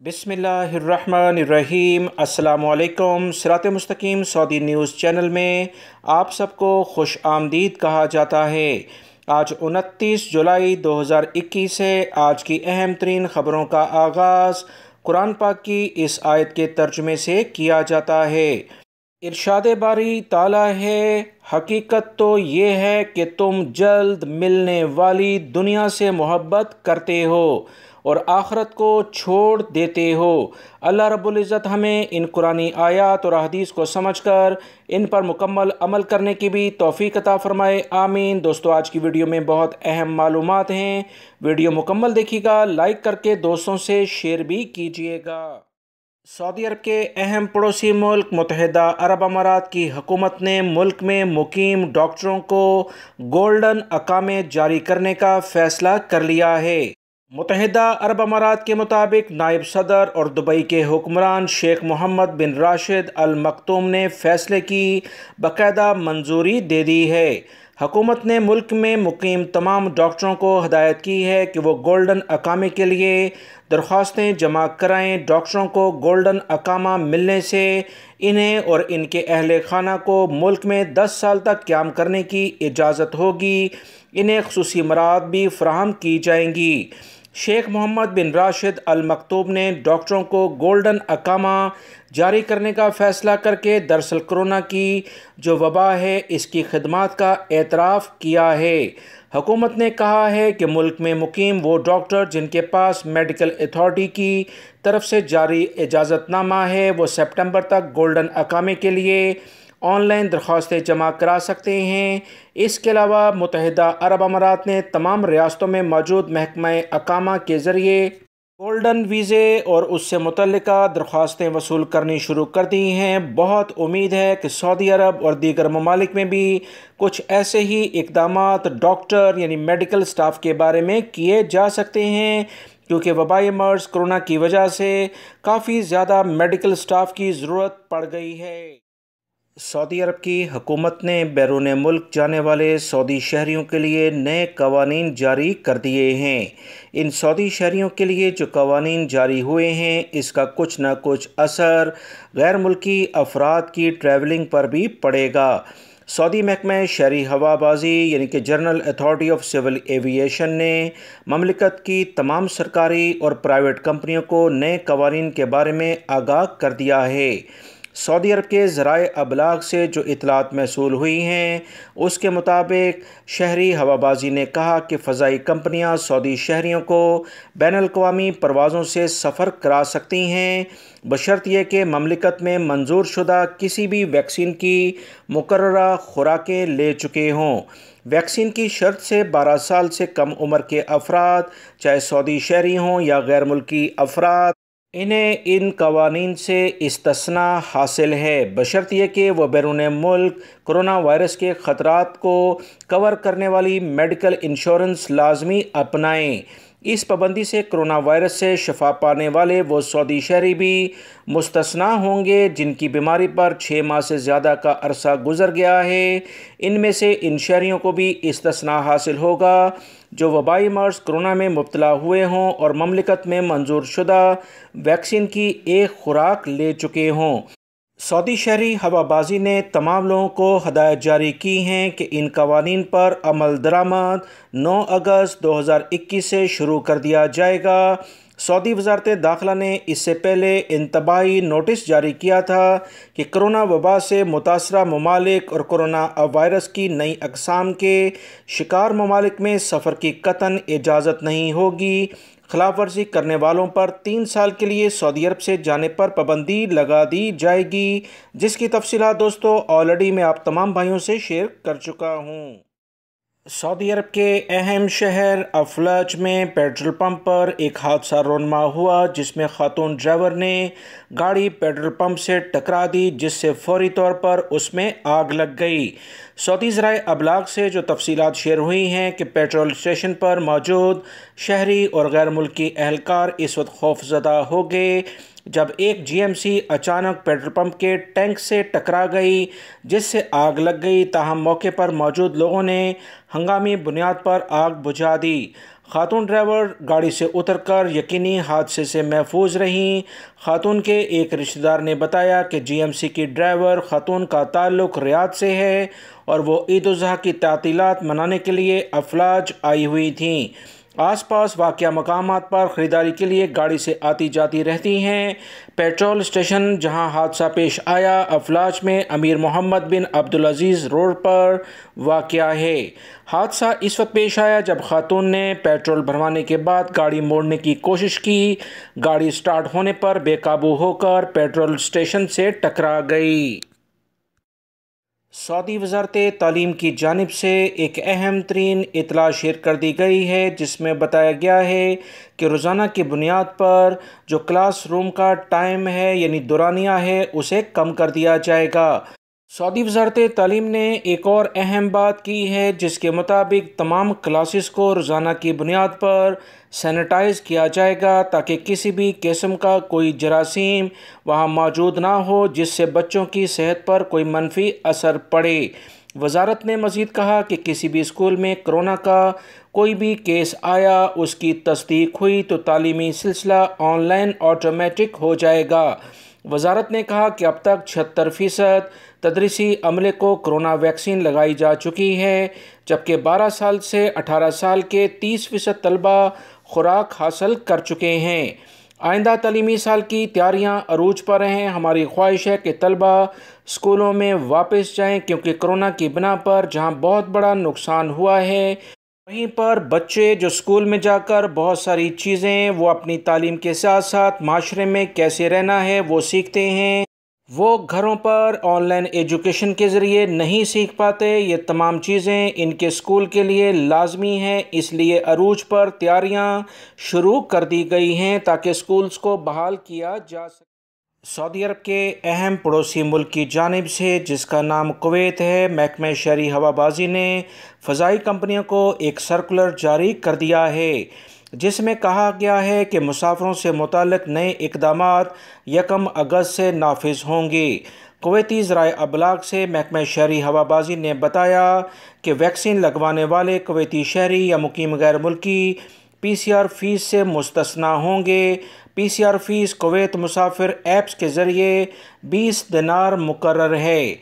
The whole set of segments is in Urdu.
بسم اللہ الرحمن الرحیم۔ السلام علیکم۔ sirat.e.mustaqeem سعودی نیوز چینل میں آپ سب کو خوش آمدید کہا جاتا ہے۔ آج 29 جولائی 2021 ہے۔ آج کی اہم ترین خبروں کا آغاز قرآن پاک کی اس آیت کے ترجمے سے کیا جاتا ہے۔ ارشاد باری تعالیٰ ہے، حقیقت تو یہ ہے کہ تم جلد ملنے والی دنیا سے محبت کرتے ہو اور آخرت کو چھوڑ دیتے ہو۔ اللہ رب العزت ہمیں ان قرآنی آیات اور احادیث کو سمجھ کر ان پر مکمل عمل کرنے کی بھی توفیق عطا فرمائے، آمین۔ دوستو، آج کی ویڈیو میں بہت اہم معلومات ہیں، ویڈیو مکمل دیکھیے گا، لائک کر کے دوستوں سے شیئر بھی کیجیے گا۔ سعودی عرب کے اہم پڑوسی ملک متحدہ عرب امارات کی حکومت نے ملک میں مقیم ڈاکٹروں کو گولڈن اقامے جاری کرنے کا فیصلہ کر لیا ہے۔ متحدہ عرب امارات کے مطابق نائب صدر اور دبئی کے حکمران شیخ محمد بن راشد ال مکتوم نے فیصلے کی باقاعدہ منظوری دے دی ہے۔ حکومت نے ملک میں مقیم تمام ڈاکٹروں کو ہدایت کی ہے کہ وہ گولڈن اقامے کے لیے درخواستیں جمع کرائیں۔ ڈاکٹروں کو گولڈن اقامہ ملنے سے انہیں اور ان کے اہل خانہ کو ملک میں 10 سال تک قیام کرنے کی اجازت ہوگی۔ انہیں خصوصی مراعات بھی فراہم کی جائیں گی۔ شیخ محمد بن راشد ال مکتوم نے ڈاکٹروں کو گولڈن اقامہ جاری کرنے کا فیصلہ کر کے دراصل کرونا کی جو وبا ہے اس کی خدمات کا اعتراف کیا ہے۔ حکومت نے کہا ہے کہ ملک میں مقیم وہ ڈاکٹر جن کے پاس میڈیکل اتھارٹی کی طرف سے جاری اجازت نامہ ہے وہ سپٹمبر تک گولڈن اقامے کے لیے آن لائن درخواستیں جمع کرا سکتے ہیں۔ اس کے علاوہ متحدہ عرب امارات نے تمام ریاستوں میں موجود محکمہ اقامہ کے ذریعے گولڈن ویزے اور اس سے متعلقہ درخواستیں وصول کرنی شروع کر دی ہیں۔ بہت امید ہے کہ سعودی عرب اور دیگر ممالک میں بھی کچھ ایسے ہی اقدامات ڈاکٹر یعنی میڈیکل سٹاف کے بارے میں کیے جا سکتے ہیں، کیونکہ وبائی مرض کرونا کی وجہ سے کافی زیادہ میڈیکل سٹاف کی ضرورت پڑ گئی ہے۔ سعودی عرب کی حکومت نے بیرون ملک جانے والے سعودی شہریوں کے لیے نئے قوانین جاری کر دیے ہیں۔ ان سعودی شہریوں کے لیے جو قوانین جاری ہوئے ہیں اس کا کچھ نہ کچھ اثر غیر ملکی افراد کی ٹریولنگ پر بھی پڑے گا۔ سعودی محکمہ شہری ہوا بازی یعنی کہ general authority of civil aviation نے مملکت کی تمام سرکاری اور پرائیویٹ کمپنیوں کو نئے قوانین کے بارے میں آگاہ کر دیا ہے۔ سعودی عرب کے ذرائع ابلاغ سے جو اطلاعات موصول ہوئی ہیں اس کے مطابق شہری ہوا بازی نے کہا کہ فضائی کمپنیاں سعودی شہریوں کو بین الاقوامی پروازوں سے سفر کرا سکتی ہیں بشرط یہ کہ مملکت میں منظور شدہ کسی بھی ویکسین کی مقررہ خوراکیں لے چکے ہوں۔ ویکسین کی شرط سے 12 سال سے کم عمر کے افراد چاہے سعودی شہری ہوں یا غیر ملکی افراد انہیں ان قوانین سے استثناء حاصل ہے بشرط یہ کہ وہ بیرون ملک کرونا وائرس کے خطرات کو کور کرنے والی میڈیکل انشورنس لازمی اپنائیں۔ اس پابندی سے کرونا وائرس سے شفا پانے والے وہ سعودی شہری بھی مستثنیٰ ہوں گے جن کی بیماری پر 6 ماہ سے زیادہ کا عرصہ گزر گیا ہے۔ ان میں سے ان شہریوں کو بھی استثناء حاصل ہوگا جو وبائی مرض کرونا میں مبتلا ہوئے ہوں اور مملکت میں منظور شدہ ویکسین کی ایک خوراک لے چکے ہوں۔ سعودی شہری ہوا بازی نے تمام لوگوں کو ہدایت جاری کی ہیں کہ ان قوانین پر عمل درآمد 9 اگست 2021 سے شروع کر دیا جائے گا۔ سعودی وزارت داخلہ نے اس سے پہلے انتباہی نوٹس جاری کیا تھا کہ کرونا وبا سے متاثرہ ممالک اور کرونا وائرس کی نئی اقسام کے شکار ممالک میں سفر کی قطعاً اجازت نہیں ہوگی۔ خلاف ورزی کرنے والوں پر 3 سال کے لیے سعودی عرب سے جانے پر پابندی لگا دی جائے گی، جس کی تفصیلات دوستو آلریڈی میں آپ تمام بھائیوں سے شیئر کر چکا ہوں۔ سعودی عرب کے اہم شہر افلج میں پیٹرول پمپ پر ایک حادثہ رونما ہوا جس میں خاتون ڈرائیور نے گاڑی پیٹرول پمپ سے ٹکرا دی جس سے فوری طور پر اس میں آگ لگ گئی۔ سعودی ذرائع ابلاغ سے جو تفصیلات شیئر ہوئی ہیں کہ پیٹرول اسٹیشن پر موجود شہری اور غیر ملکی اہلکار اس وقت خوف زدہ ہو گئے جب ایک GMC اچانک پیٹرول پمپ کے ٹینک سے ٹکرا گئی جس سے آگ لگ گئی، تاہم موقع پر موجود لوگوں نے ہنگامی بنیاد پر آگ بجھا دی۔ خاتون ڈرائیور گاڑی سے اتر کر یقینی حادثے سے محفوظ رہیں۔ خاتون کے ایک رشتہ دار نے بتایا کہ جی ایم سی کی ڈرائیور خاتون کا تعلق ریاض سے ہے اور وہ عید الاضحیٰ کی تعطیلات منانے کے لیے افلاج آئی ہوئی تھیں۔ آس پاس واقع مقامات پر خریداری کے لیے گاڑی سے آتی جاتی رہتی ہیں۔ پیٹرول اسٹیشن جہاں حادثہ پیش آیا افلاج میں امیر محمد بن عبدالعزیز روڈ پر واقع ہے۔ حادثہ اس وقت پیش آیا جب خاتون نے پیٹرول بھروانے کے بعد گاڑی موڑنے کی کوشش کی۔ گاڑی سٹارٹ ہونے پر بے قابو ہو کر پیٹرول اسٹیشن سے ٹکرا گئی۔ سعودی وزارت تعلیم کی جانب سے ایک اہم ترین اطلاع شیئر کر دی گئی ہے، جس میں بتایا گیا ہے کہ روزانہ کی بنیاد پر جو کلاس روم کا ٹائم ہے یعنی دورانیہ ہے اسے کم کر دیا جائے گا۔ سعودی وزارت تعلیم نے ایک اور اہم بات کی ہے، جس کے مطابق تمام کلاسز کو روزانہ کی بنیاد پر سینیٹائز کیا جائے گا تاکہ کسی بھی قسم کا کوئی جراثیم وہاں موجود نہ ہو جس سے بچوں کی صحت پر کوئی منفی اثر پڑے۔ وزارت نے مزید کہا کہ کسی بھی اسکول میں کرونا کا کوئی بھی کیس آیا، اس کی تصدیق ہوئی تو تعلیمی سلسلہ آن لائن آٹومیٹک ہو جائے گا۔ وزارت نے کہا کہ اب تک 76% تدریسی عملے کو کرونا ویکسین لگائی جا چکی ہے، جبکہ 12 سال سے 18 سال کے 30% طلبہ خوراک حاصل کر چکے ہیں۔ آئندہ تعلیمی سال کی تیاریاں عروج پر ہیں۔ ہماری خواہش ہے کہ طلبہ اسکولوں میں واپس جائیں، کیونکہ کرونا کی بنا پر جہاں بہت بڑا نقصان ہوا ہے، وہیں پر بچے جو اسکول میں جا کر بہت ساری چیزیں وہ اپنی تعلیم کے ساتھ ساتھ معاشرے میں کیسے رہنا ہے وہ سیکھتے ہیں، وہ گھروں پر آن لائن ایجوکیشن کے ذریعے نہیں سیکھ پاتے۔ یہ تمام چیزیں ان کے اسکول کے لیے لازمی ہیں، اس لیے عروج پر تیاریاں شروع کر دی گئی ہیں تاکہ اسکولز کو بحال کیا جا سکے۔ سعودی عرب کے اہم پڑوسی ملک کی جانب سے، جس کا نام کویت ہے، محکمہ شہری ہوا بازی نے فضائی کمپنیوں کو ایک سرکولر جاری کر دیا ہے، جس میں کہا گیا ہے کہ مسافروں سے متعلق نئے اقدامات 1 اگست سے نافذ ہوں گے۔ کویتی ذرائع ابلاغ سے محکمہ شہری ہوا بازی نے بتایا کہ ویکسین لگوانے والے کویتی شہری یا مقیم غیر ملکی پی سی آر فیس سے مستثنیٰ ہوں گے۔ پی سی آر فیس کویت مسافر ایپس کے ذریعے 20 دینار مقرر ہے۔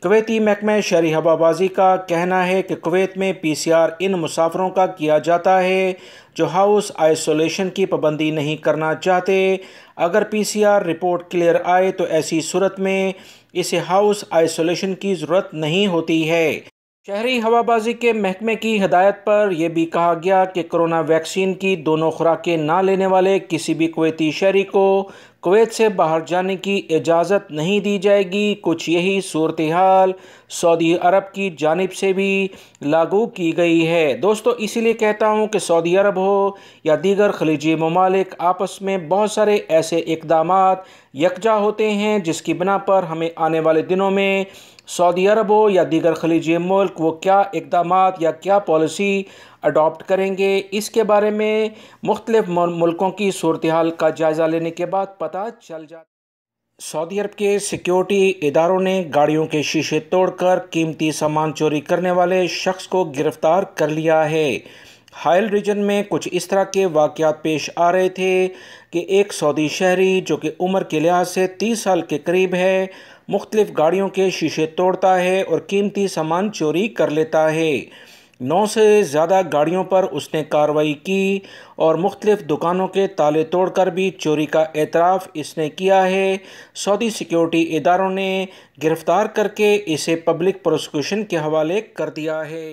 کویتی محکمہ شہری ہوا بازی کا کہنا ہے کہ کویت میں پی سی آر ان مسافروں کا کیا جاتا ہے جو ہاؤس آئسولیشن کی پابندی نہیں کرنا چاہتے۔ اگر پی سی آر رپورٹ کلیئر آئے تو ایسی صورت میں اسے ہاؤس آئسولیشن کی ضرورت نہیں ہوتی ہے۔ شہری ہوا بازی کے محکمے کی ہدایت پر یہ بھی کہا گیا کہ کرونا ویکسین کی دونوں خوراکیں نہ لینے والے کسی بھی کویتی شہری کو کویت سے باہر جانے کی اجازت نہیں دی جائے گی۔ کچھ یہی صورتحال سعودی عرب کی جانب سے بھی لاگو کی گئی ہے۔ دوستو، اسی لیے کہتا ہوں کہ سعودی عرب ہو یا دیگر خلیجی ممالک، آپس میں بہت سارے ایسے اقدامات یکجا ہوتے ہیں جس کی بنا پر ہمیں آنے والے دنوں میں سعودی عرب ہو یا دیگر خلیجی ملک وہ کیا اقدامات یا کیا پالیسی اڈاپٹ کریں گے، اس کے بارے میں مختلف ملکوں کی صورتحال کا جائزہ لینے کے بعد پتہ چل جاتا ہے۔ سعودی عرب کے سیکیورٹی اداروں نے گاڑیوں کے شیشے توڑ کر قیمتی سامان چوری کرنے والے شخص کو گرفتار کر لیا ہے۔ حائل ریجن میں کچھ اس طرح کے واقعات پیش آ رہے تھے کہ ایک سعودی شہری جو کہ عمر کے لحاظ سے 30 سال کے قریب ہے، مختلف گاڑیوں کے شیشے توڑتا ہے اور قیمتی سامان چوری کر لیتا ہے۔ 9 سے زیادہ گاڑیوں پر اس نے کارروائی کی اور مختلف دکانوں کے تالے توڑ کر بھی چوری کا اعتراف اس نے کیا ہے۔ سعودی سیکیورٹی اداروں نے گرفتار کر کے اسے پبلک پروسیکیوشن کے حوالے کر دیا ہے۔